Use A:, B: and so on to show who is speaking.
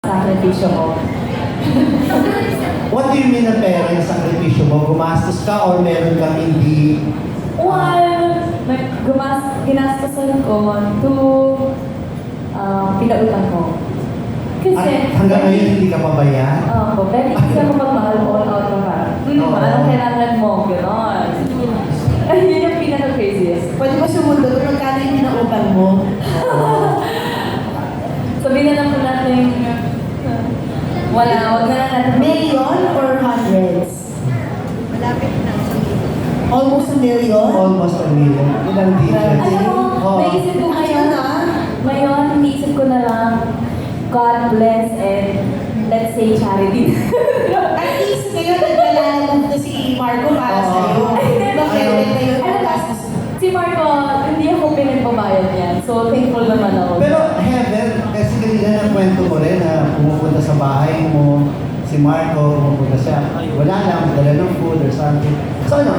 A: sakripisyo ko.
B: What do you mean na pera yung sakripisyo mo? Gumastos ka or meron kang hindi?
A: Well, ginastosan ko to pinautang ko. Kasi,
B: Hanggang ngayon hindi ka pabayaan?
A: Oo, pero hindi ako magmahal all out ka pa.
B: Oo.
A: Anong kailangan mo? Gano'n. Ay, yun yung pinaka-craziest.
C: Pwede ba sumunod kung magkano yung pinautang mo?
A: Sabihin na lang po natin, wag na lang natin.
C: Million or hundreds?
D: Malapit na sa million.
C: Almost a million?
B: Almost a million. Ilang digits?
A: Alam mo,
B: Oo.
A: naisip ko ngayon,
C: Ayun
A: ngayon, iniisip ko na lang, God bless and let's say charity.
C: At least ngayon naglalaro na si Marco para
B: Oo.
C: sa'yo. Bakit na yun?
A: Alam mo, si Marco, hindi ako pinagbabayad niyan. So, thankful naman ako.
B: Pero heaven, kasi kanina na kwento mo rin na pumupunta sa bahay mo, si Marco, pumupunta siya, wala lang, dala ng food or something. So ano,